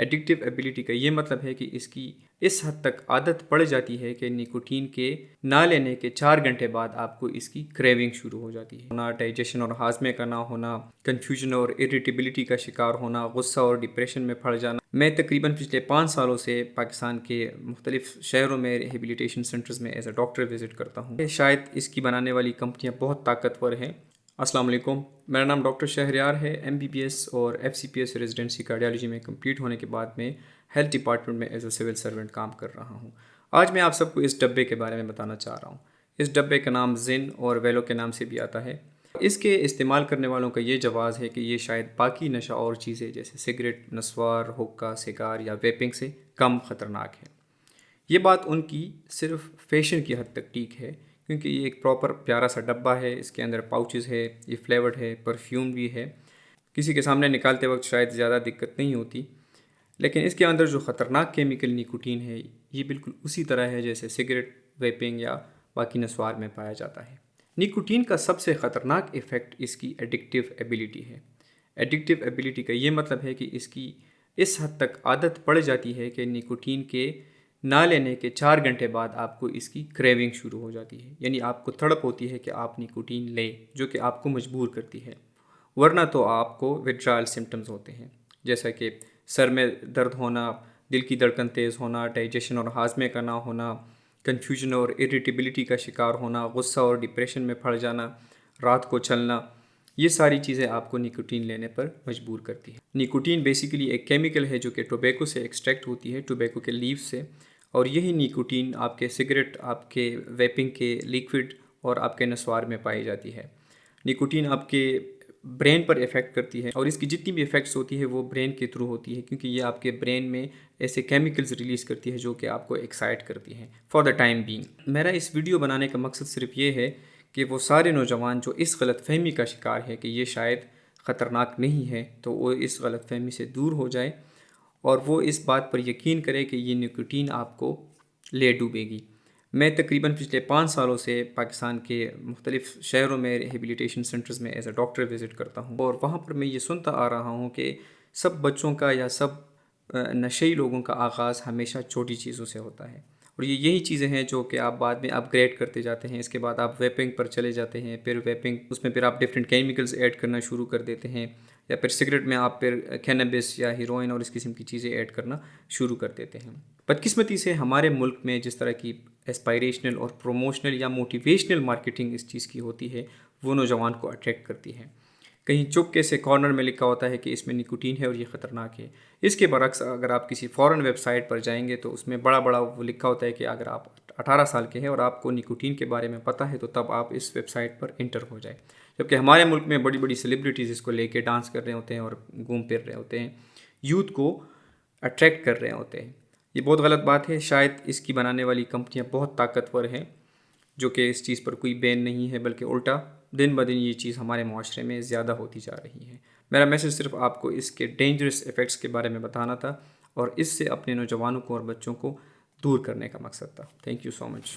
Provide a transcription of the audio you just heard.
Addictive ability کا یہ مطلب ہے کہ اس کی اس حد تک عادت پڑ جاتی ہے کہ نکوٹین کے نہ لینے کے 4 گھنٹے بعد آپ کو اس کی کریونگ شروع ہو جاتی ہے. ہونا، ڈائجیشن اور ہاضمے کا نہ ہونا، کنفیوژن اور اریٹیبلٹی کا شکار ہونا، غصہ اور ڈپریشن میں پڑ جانا. میں تقریباً پچھلے 5 سالوں سے پاکستان کے مختلف شہروں میں ریہیبلیٹیشن سینٹرز میں ایز اے ڈاکٹر وزٹ کرتا ہوں. شاید اس کی بنانے والی کمپنیاں بہت طاقتور ہیں. السلام علیکم، میرا نام ڈاکٹر شہریار ہے. MBBS اور FCPS ریزیڈنسی کارڈیالوجی میں کمپلیٹ ہونے کے بعد میں ہیلتھ ڈپارٹمنٹ میں ایز اے سول سرونٹ کام کر رہا ہوں. آج میں آپ سب کو اس ڈبے کے بارے میں بتانا چاہ رہا ہوں. اس ڈبے کا نام زن اور ویلو کے نام سے بھی آتا ہے. اس کے استعمال کرنے والوں کا یہ جواز ہے کہ یہ شاید باقی نشہ اور چیزیں جیسے سگریٹ، نسوار، حقہ، سگار یا ویپنگ سے کم خطرناک ہے. یہ بات ان کی صرف فیشن کی حد تک ٹھیک ہے، کیونکہ یہ ایک پراپر پیارا سا ڈبہ ہے. اس کے اندر پاؤچز ہے، یہ فلیورڈ ہے، پرفیوم بھی ہے. کسی کے سامنے نکالتے وقت شاید زیادہ دقت نہیں ہوتی، لیکن اس کے اندر جو خطرناک کیمیکل نکوٹین ہے یہ بالکل اسی طرح ہے جیسے سگریٹ، ویپنگ یا باقی نسوار میں پایا جاتا ہے. نکوٹین کا سب سے خطرناک ایفیکٹ اس کی ایڈکٹیو ایبیلٹی ہے. ایڈکٹیو ایبیلٹی کا یہ مطلب ہے کہ اس کی اس حد تک عادت پڑ جاتی ہے کہ نکوٹین کے نہ لینے کے 4 گھنٹے بعد آپ کو اس کی کریونگ شروع ہو جاتی ہے. یعنی آپ کو تڑپ ہوتی ہے کہ آپ نکوٹین لیں، جو کہ آپ کو مجبور کرتی ہے. ورنہ تو آپ کو وڈرال سمٹمز ہوتے ہیں، جیسا کہ سر میں درد ہونا، دل کی دھڑکن تیز ہونا، ڈائجیشن اور ہاضمے کا نہ ہونا، کنفیوژن اور اریٹیبلٹی کا شکار ہونا، غصہ اور ڈپریشن میں پڑ جانا، رات کو چلنا. یہ ساری چیزیں آپ کو نکوٹین لینے پر مجبور کرتی ہیں. نکوٹین بیسیکلی ایک کیمیکل ہے جو کہ ٹوبیکو سے ایکسٹریکٹ ہوتی ہے، ٹوبیکو کے لیف سے. اور یہی نکوٹین آپ کے سگریٹ، آپ کے ویپنگ کے لیکوڈ اور آپ کے نسوار میں پائی جاتی ہے. نکوٹین آپ کے برین پر افیکٹ کرتی ہے، اور اس کی جتنی بھی افیکٹس ہوتی ہے وہ برین کے تھرو ہوتی ہے، کیونکہ یہ آپ کے برین میں ایسے کیمیکلز ریلیز کرتی ہے جو کہ آپ کو ایکسائٹ کرتی ہیں فار دا ٹائم بینگ. میرا اس ویڈیو بنانے کا مقصد صرف یہ ہے کہ وہ سارے نوجوان جو اس غلط فہمی کا شکار ہے کہ یہ شاید خطرناک نہیں ہے، تو وہ اس غلط فہمی سے دور ہو جائے اور وہ اس بات پر یقین کرے کہ یہ نکوٹین آپ کو لے ڈوبے گی. میں تقریباً پچھلے 5 سالوں سے پاکستان کے مختلف شہروں میں ریہیبلیٹیشن سینٹرز میں ایز اے ڈاکٹر وزٹ کرتا ہوں، اور وہاں پر میں یہ سنتا آ رہا ہوں کہ سب بچوں کا یا سب نشئی لوگوں کا آغاز ہمیشہ چھوٹی چیزوں سے ہوتا ہے. اور یہ یہی چیزیں ہیں جو کہ آپ بعد میں اپ گریڈ کرتے جاتے ہیں. اس کے بعد آپ ویپنگ پر چلے جاتے ہیں، پھر ویپنگ اس میں پھر آپ ڈفرینٹ کیمیکلز ایڈ کرنا شروع کر دیتے ہیں، یا پھر سگریٹ میں آپ پھر کینابس یا ہیروئن اور اس قسم کی چیزیں ایڈ کرنا شروع کر دیتے ہیں. بدقسمتی سے ہمارے ملک میں جس طرح کی اسپائریشنل اور پروموشنل یا موٹیویشنل مارکیٹنگ اس چیز کی ہوتی ہے، وہ نوجوان کو اٹریکٹ کرتی ہے. کہیں چپکے سے کارنر میں لکھا ہوتا ہے کہ اس میں نکوٹین ہے اور یہ خطرناک ہے. اس کے برعکس اگر آپ کسی فورن ویب سائٹ پر جائیں گے تو اس میں بڑا وہ لکھا ہوتا ہے کہ اگر آپ 18 سال کے ہیں اور آپ کو نکوٹین کے بارے میں پتہ ہے تو تب آپ اس ویب سائٹ پر انٹر ہو جائیں. جبکہ ہمارے ملک میں بڑی بڑی سیلیبریٹیز اس کو لے کے ڈانس کر رہے ہوتے ہیں اور گھوم پھر رہے ہوتے ہیں، یوتھ کو اٹریکٹ کر رہے ہوتے ہیں. یہ بہت غلط بات ہے. شاید اس کی بنانے والی کمپنیاں بہت طاقتور ہیں، جو کہ اس چیز پر کوئی بین نہیں ہے، بلکہ الٹا دن بدن یہ چیز ہمارے معاشرے میں زیادہ ہوتی جا رہی ہے. میرا میسج صرف آپ کو اس کے ڈینجرس ایفیکٹس کے بارے میں بتانا تھا، اور اس سے اپنے نوجوانوں کو اور بچوں کو دور کرنے کا مقصد تھا. Thank you so much.